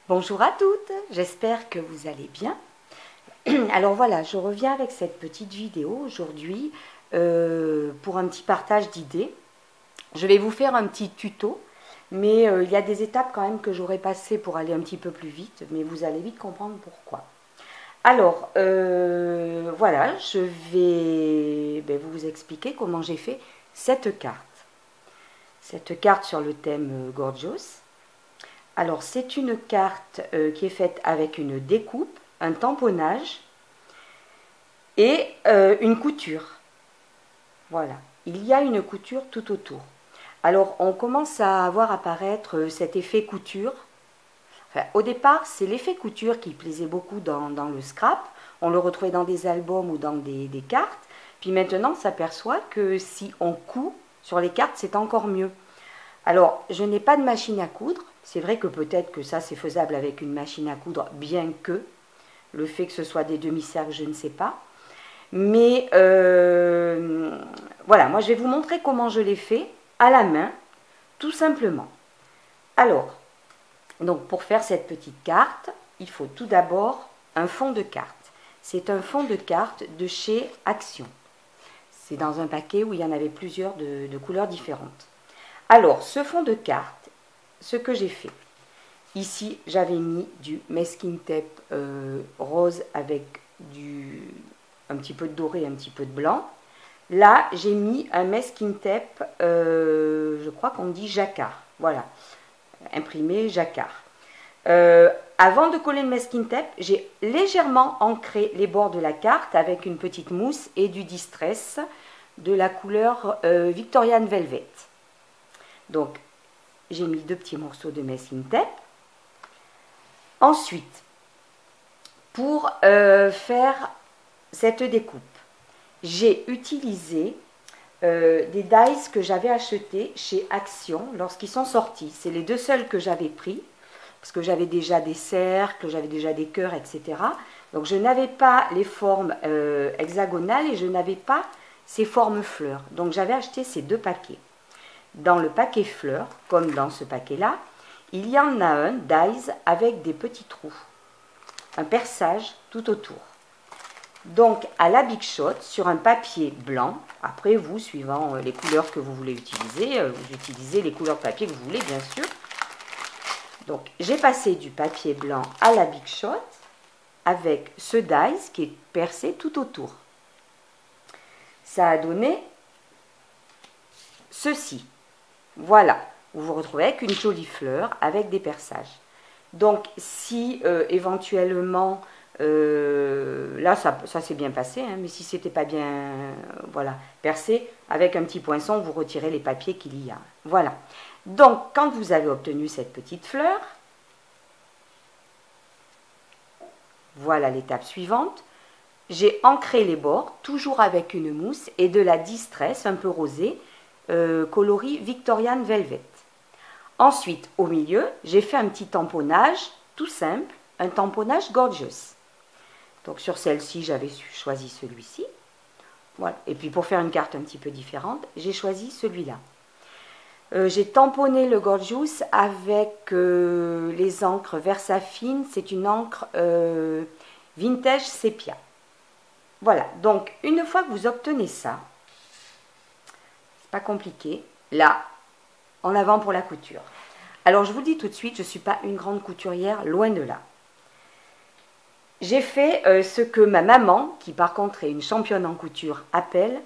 Bonjour à toutes, j'espère que vous allez bien. Alors voilà, je reviens avec cette petite vidéo aujourd'hui pour un petit partage d'idées. Je vais vous faire un petit tuto, mais il y a des étapes quand même que j'aurais passées pour aller un petit peu plus vite, mais vous allez vite comprendre pourquoi. Alors, voilà, je vais vous expliquer comment j'ai fait cette carte. Cette carte sur le thème Gorgeous. Alors, c'est une carte qui est faite avec une découpe, un tamponnage et une couture. Voilà, il y a une couture tout autour. Alors, on commence à voir apparaître cet effet couture. Enfin, au départ, c'est l'effet couture qui plaisait beaucoup dans le scrap. On le retrouvait dans des albums ou dans des cartes. Puis maintenant, on s'aperçoit que si on coud sur les cartes, c'est encore mieux. Alors, je n'ai pas de machine à coudre. C'est vrai que peut-être que ça, c'est faisable avec une machine à coudre, bien que le fait que ce soit des demi-cercles, je ne sais pas. Mais voilà, moi, je vais vous montrer comment je l'ai fait à la main, tout simplement. Alors, donc pour faire cette petite carte, il faut tout d'abord un fond de carte. C'est un fond de carte de chez Action. C'est dans un paquet où il y en avait plusieurs de couleurs différentes. Alors, ce fond de carte, ce que j'ai fait, ici, j'avais mis du masking tape rose avec un petit peu de doré, un petit peu de blanc. Là, j'ai mis un masking tape, je crois qu'on dit jacquard. Voilà, imprimé jacquard. Avant de coller le masking tape, j'ai légèrement ancré les bords de la carte avec une petite mousse et du distress de la couleur Victorian Velvet. Donc, j'ai mis 2 petits morceaux de masking tape. Ensuite, pour faire cette découpe, j'ai utilisé des dies que j'avais achetés chez Action lorsqu'ils sont sortis. C'est les 2 seuls que j'avais pris, parce que j'avais déjà des cercles, j'avais déjà des cœurs, etc. Donc, je n'avais pas les formes hexagonales et je n'avais pas ces formes fleurs. Donc, j'avais acheté ces 2 paquets. Dans le paquet fleurs, comme dans ce paquet-là, il y en a un dies avec des petits trous, un perçage tout autour. Donc à la Big Shot, sur un papier blanc, après vous, suivant les couleurs que vous voulez utiliser, vous utilisez les couleurs de papier que vous voulez bien sûr. Donc j'ai passé du papier blanc à la Big Shot avec ce dies qui est percé tout autour. Ça a donné ceci. Voilà, vous vous retrouvez avec une jolie fleur avec des perçages. Donc, si éventuellement, là ça s'est bien passé, hein, mais si c'était pas bien voilà, percé, avec un petit poinçon, vous retirez les papiers qu'il y a. Voilà. Donc, quand vous avez obtenu cette petite fleur, voilà l'étape suivante. J'ai ancré les bords, toujours avec une mousse et de la distress un peu rosée, coloris Victorian Velvet. Ensuite, au milieu, j'ai fait un petit tamponnage tout simple, un tamponnage Gorgeous. Donc sur celle-ci, j'avais choisi celui-ci. Voilà. Et puis pour faire une carte un petit peu différente, j'ai choisi celui-là. J'ai tamponné le Gorgeous avec les encres Versafine. C'est une encre vintage sépia. Voilà. Donc une fois que vous obtenez ça, c'est pas compliqué. Là, en avant pour la couture. Alors je vous le dis tout de suite, je ne suis pas une grande couturière, loin de là. J'ai fait ce que ma maman, qui par contre est une championne en couture, appelle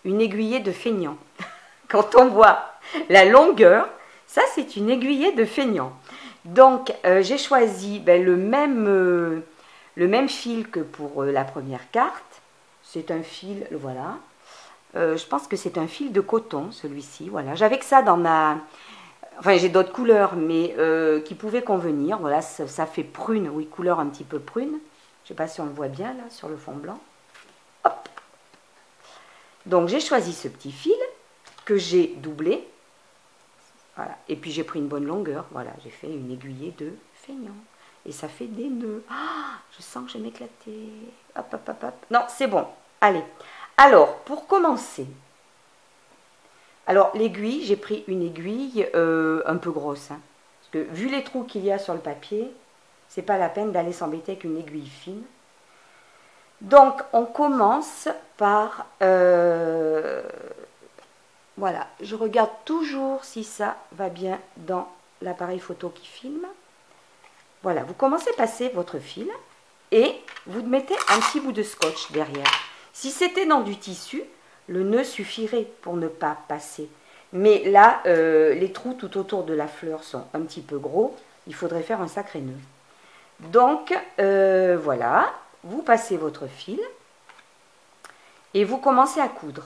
une aiguillée de feignant. Quand on voit la longueur, ça c'est une aiguillée de feignant. Donc j'ai choisi le même fil que pour la première carte. C'est un fil, voilà. Je pense que c'est un fil de coton, celui-ci. Voilà. J'avais que ça dans ma... Enfin, j'ai d'autres couleurs, mais qui pouvaient convenir. Voilà, ça fait prune, oui, couleur un petit peu prune. Je ne sais pas si on le voit bien, là, sur le fond blanc. Hop. Donc, j'ai choisi ce petit fil que j'ai doublé. Voilà. Et puis, j'ai pris une bonne longueur. Voilà, j'ai fait une aiguillée de feignant. Et ça fait des nœuds. Ah, je sens que je vais m'éclater. Hop, hop, hop, hop. Non, c'est bon. Allez. Alors, pour commencer, alors l'aiguille, j'ai pris une aiguille un peu grosse. Hein, parce que vu les trous qu'il y a sur le papier, c'est pas la peine d'aller s'embêter avec une aiguille fine. Donc, on commence par... voilà, je regarde toujours si ça va bien dans l'appareil photo qui filme. Voilà, vous commencez à passer votre fil et vous mettez un petit bout de scotch derrière. Si c'était dans du tissu, le nœud suffirait pour ne pas passer. Mais là, les trous tout autour de la fleur sont un petit peu gros. Il faudrait faire un sacré nœud. Donc, voilà, vous passez votre fil et vous commencez à coudre.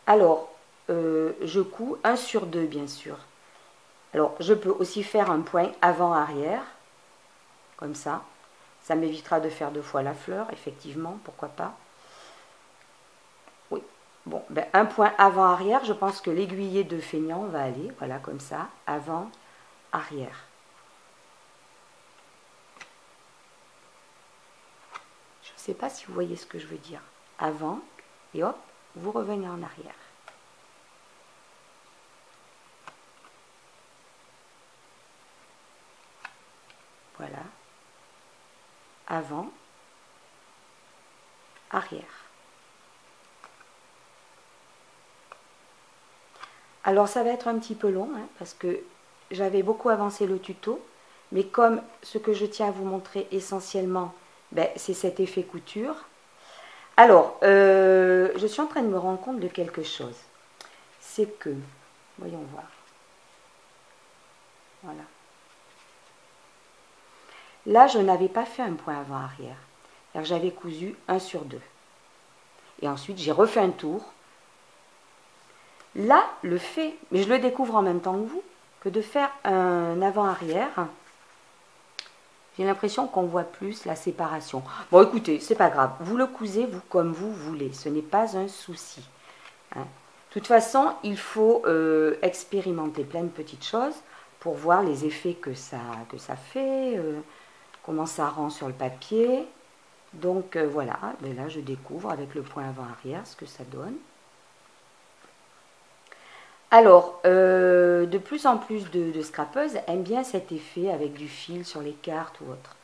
Alors, je couds 1 sur 2, bien sûr. Alors, je peux aussi faire un point avant-arrière, comme ça. Ça m'évitera de faire 2 fois la fleur, effectivement, pourquoi pas. Oui, bon, ben, un point avant-arrière, je pense que l'aiguillet de feignant va aller, voilà, comme ça, avant-arrière. Je ne sais pas si vous voyez ce que je veux dire. Avant, et hop, vous revenez en arrière. Voilà. Avant, arrière. Alors ça va être un petit peu long, hein, parce que j'avais beaucoup avancé le tuto, mais comme ce que je tiens à vous montrer essentiellement, ben, c'est cet effet couture. Alors, je suis en train de me rendre compte de quelque chose. C'est que, voyons voir. Voilà. Là, je n'avais pas fait un point avant-arrière. J'avais cousu 1 sur 2. Et ensuite, j'ai refait un tour. Là, le fait, mais je le découvre en même temps que vous, que de faire un avant-arrière, j'ai l'impression qu'on voit plus la séparation. Bon, écoutez, c'est pas grave. Vous le cousez vous comme vous voulez. Ce n'est pas un souci. Hein. De toute façon, il faut expérimenter plein de petites choses pour voir les effets que ça fait, comment ça rend sur le papier. Donc voilà, mais là je découvre avec le point avant-arrière ce que ça donne. Alors, de plus en plus de scrapeuses aiment bien cet effet avec du fil sur les cartes ou autre.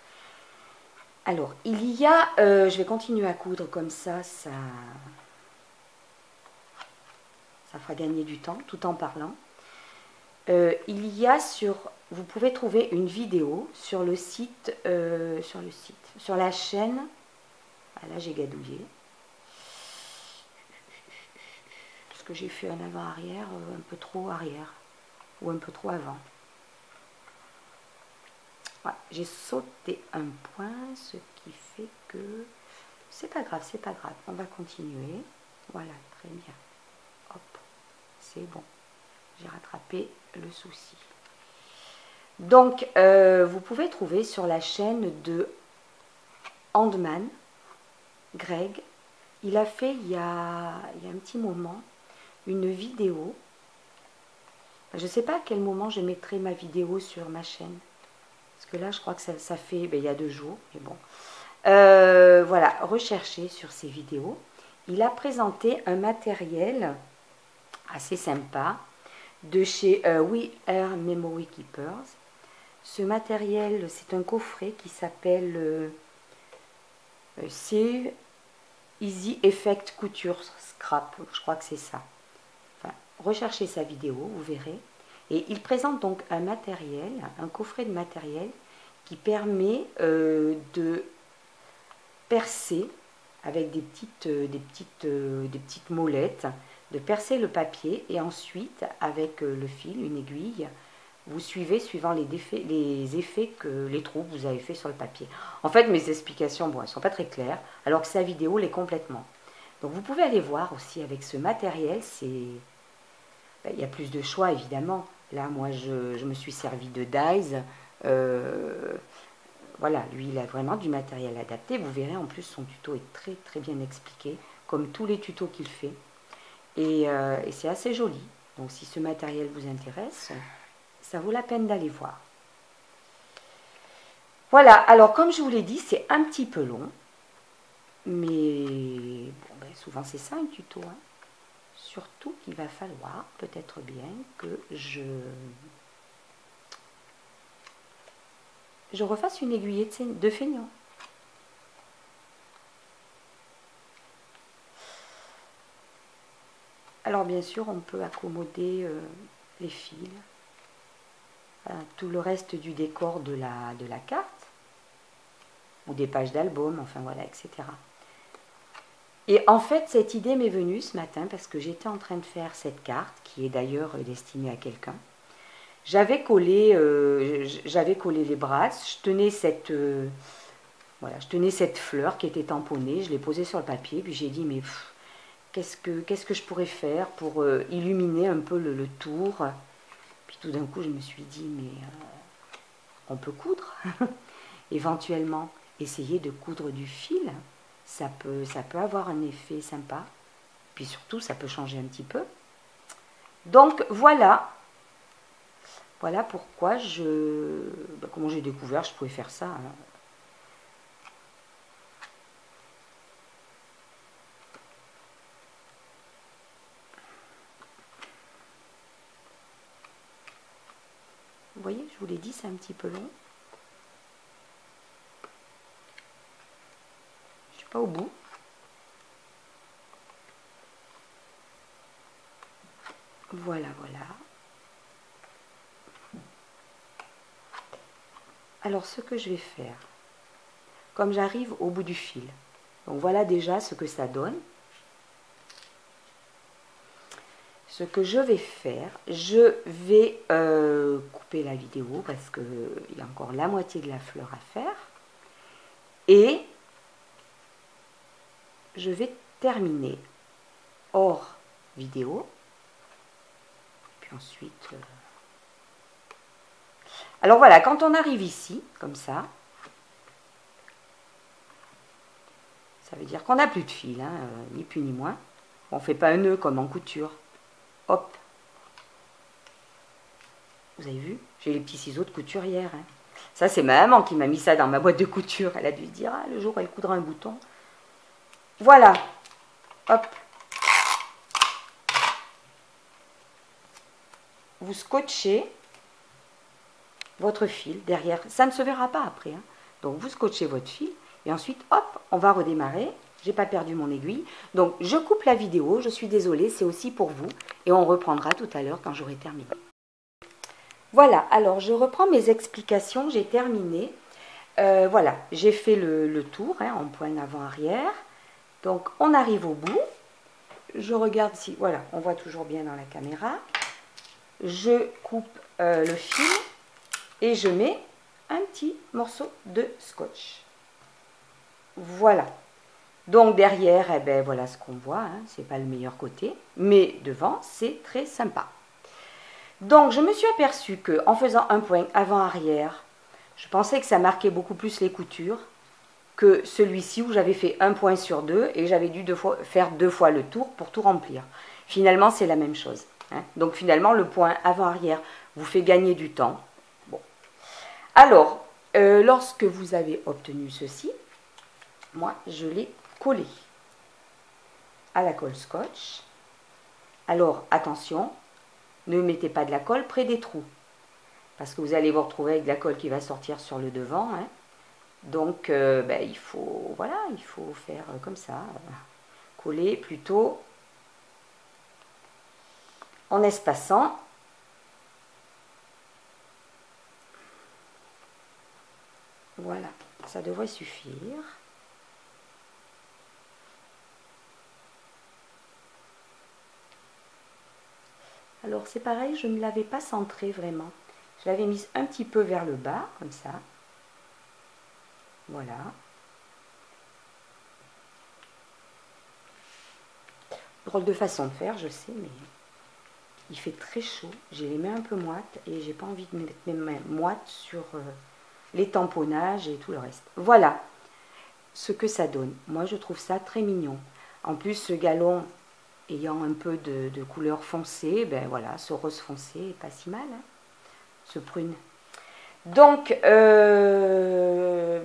Alors, il y a, je vais continuer à coudre comme ça fera gagner du temps tout en parlant. Il y a vous pouvez trouver une vidéo sur le site, sur la chaîne. Ah, là j'ai gadouillé. Parce que j'ai fait un avant-arrière un peu trop arrière ou un peu trop avant. Voilà, j'ai sauté un point, ce qui fait que c'est pas grave, c'est pas grave. On va continuer. Voilà, très bien. Hop, c'est bon. J'ai rattrapé le souci. Donc, vous pouvez trouver sur la chaîne de Handman, Greg, il a fait il y a un petit moment une vidéo. Je ne sais pas à quel moment je mettrai ma vidéo sur ma chaîne. Parce que là, je crois que ça fait il y a 2 jours. Mais bon. Voilà, recherchez sur ces vidéos. Il a présenté un matériel assez sympa de chez We Are Memory Keepers. Ce matériel, c'est un coffret qui s'appelle Save Easy Effect Couture Scrap. Je crois que c'est ça. Enfin, recherchez sa vidéo, vous verrez. Et il présente donc un matériel, un coffret de matériel qui permet de percer avec des petites molettes, de percer le papier et ensuite avec le fil, une aiguille, vous suivez suivant les effets que les trous que vous avez fait sur le papier. En fait, mes explications, bon, elles ne sont pas très claires, alors que sa vidéo l'est complètement. Donc vous pouvez aller voir aussi avec ce matériel, il y a plus de choix évidemment. Là, moi, je me suis servi de dies. Voilà, lui, il a vraiment du matériel adapté. Vous verrez, en plus, son tuto est très, très bien expliqué, comme tous les tutos qu'il fait. Et c'est assez joli. Donc, si ce matériel vous intéresse, ça vaut la peine d'aller voir. Voilà, alors, comme je vous l'ai dit, c'est un petit peu long. Mais, bon, ben, souvent, c'est ça, un tuto. Hein. Surtout qu'il va falloir, peut-être bien, que je je refasse une aiguillette de feignant. Alors bien sûr, on peut accommoder les fils, tout le reste du décor de la carte, ou des pages d'album, enfin voilà, etc. Et en fait, cette idée m'est venue ce matin parce que j'étais en train de faire cette carte, qui est d'ailleurs destinée à quelqu'un. J'avais collé les brasses, je tenais cette fleur qui était tamponnée, je l'ai posée sur le papier, puis j'ai dit, mais qu'est-ce que je pourrais faire pour illuminer un peu le tour. Puis tout d'un coup, je me suis dit, mais on peut coudre, éventuellement. Essayer de coudre du fil, ça peut avoir un effet sympa. Puis surtout, ça peut changer un petit peu. Donc voilà pourquoi comment j'ai découvert, je pouvais faire ça. Hein. Vous voyez, je vous l'ai dit, c'est un petit peu long. Je suis pas au bout. Voilà. Alors, ce que je vais faire, comme j'arrive au bout du fil, donc voilà déjà ce que ça donne. Ce que je vais faire, je vais couper la vidéo parce qu'il y a encore la moitié de la fleur à faire. Et je vais terminer hors vidéo. Puis ensuite... Alors voilà, quand on arrive ici, comme ça veut dire qu'on n'a plus de fil, hein, ni plus ni moins. On ne fait pas un nœud comme en couture. Hop. Vous avez vu? J'ai les petits ciseaux de couturière. Hein. Ça, c'est ma maman qui m'a mis ça dans ma boîte de couture. Elle a dû se dire, ah, le jour où elle coudra un bouton. Voilà. Hop. Vous scotchez votre fil derrière. Ça ne se verra pas après. Hein. Donc, vous scotchez votre fil. Et ensuite, hop, on va redémarrer. J'ai pas perdu mon aiguille. Donc, je coupe la vidéo. Je suis désolée, c'est aussi pour vous. Et on reprendra tout à l'heure quand j'aurai terminé. Voilà, alors je reprends mes explications. J'ai terminé. Voilà, j'ai fait le tour hein, en pointe avant-arrière. Donc, on arrive au bout. Je regarde si... Voilà, on voit toujours bien dans la caméra. Je coupe le fil et je mets un petit morceau de scotch. Voilà. Donc derrière, eh ben, voilà ce qu'on voit. Hein, c'est pas le meilleur côté. Mais devant, c'est très sympa. Donc je me suis aperçue qu'en faisant un point avant-arrière, je pensais que ça marquait beaucoup plus les coutures que celui-ci où j'avais fait un point sur deux et j'avais dû faire deux fois le tour pour tout remplir. Finalement, c'est la même chose. Hein. Donc finalement, le point avant-arrière vous fait gagner du temps. Bon. Alors, lorsque vous avez obtenu ceci, moi, je l'ai collé à la colle scotch. Alors, attention, ne mettez pas de la colle près des trous, parce que vous allez vous retrouver avec de la colle qui va sortir sur le devant. Hein. Donc, il faut faire comme ça, coller plutôt en espaçant. Voilà, ça devrait suffire. Alors, c'est pareil, je ne l'avais pas centré vraiment. Je l'avais mise un petit peu vers le bas, comme ça. Voilà. Drôle de façon de faire, je sais, mais il fait très chaud. J'ai les mains un peu moites et j'ai pas envie de mettre mes mains moites sur les tamponnages et tout le reste. Voilà ce que ça donne. Moi, je trouve ça très mignon. En plus, ce galon ayant un peu de couleur foncée, ben voilà, ce rose foncé est pas si mal, hein, ce prune. Donc,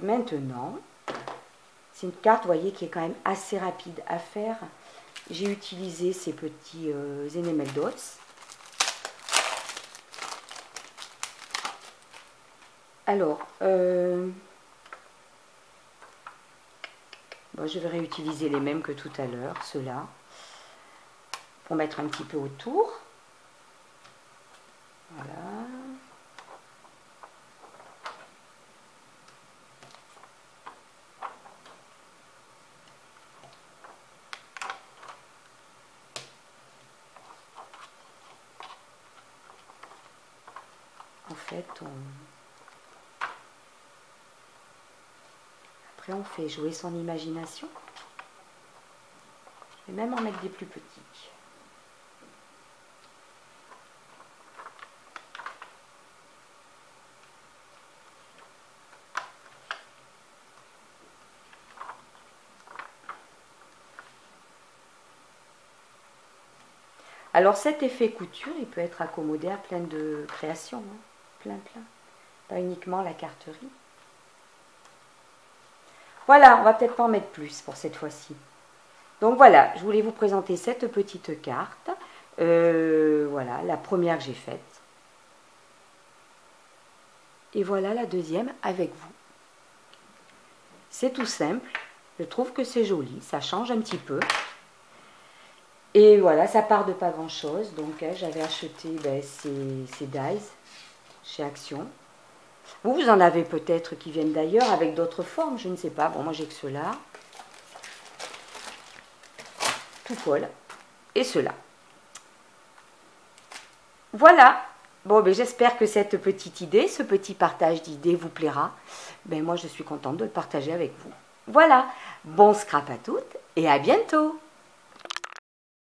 maintenant, c'est une carte, vous voyez, qui est quand même assez rapide à faire. J'ai utilisé ces petits enamel dots. Alors, bon, je vais réutiliser les mêmes que tout à l'heure, ceux-là, pour mettre un petit peu autour. Voilà. En fait, après on fait jouer son imagination. Je vais même en mettre des plus petits. Alors cet effet couture, il peut être accommodé à plein de créations, hein. Plein. Pas uniquement la carterie. Voilà, on va peut-être pas en mettre plus pour cette fois-ci. Donc voilà, je voulais vous présenter cette petite carte. Voilà, la première que j'ai faite. Et voilà la deuxième avec vous. C'est tout simple. Je trouve que c'est joli, ça change un petit peu. Et voilà, ça part de pas grand chose. Donc j'avais acheté ces dies chez Action. Vous en avez peut-être qui viennent d'ailleurs avec d'autres formes, je ne sais pas. Bon, moi j'ai que ceux-là. Tout colle. Et ceux-là. Voilà. Bon, ben, j'espère que cette petite idée, ce petit partage d'idées vous plaira. Ben, moi je suis contente de le partager avec vous. Voilà. Bon scrap à toutes et à bientôt.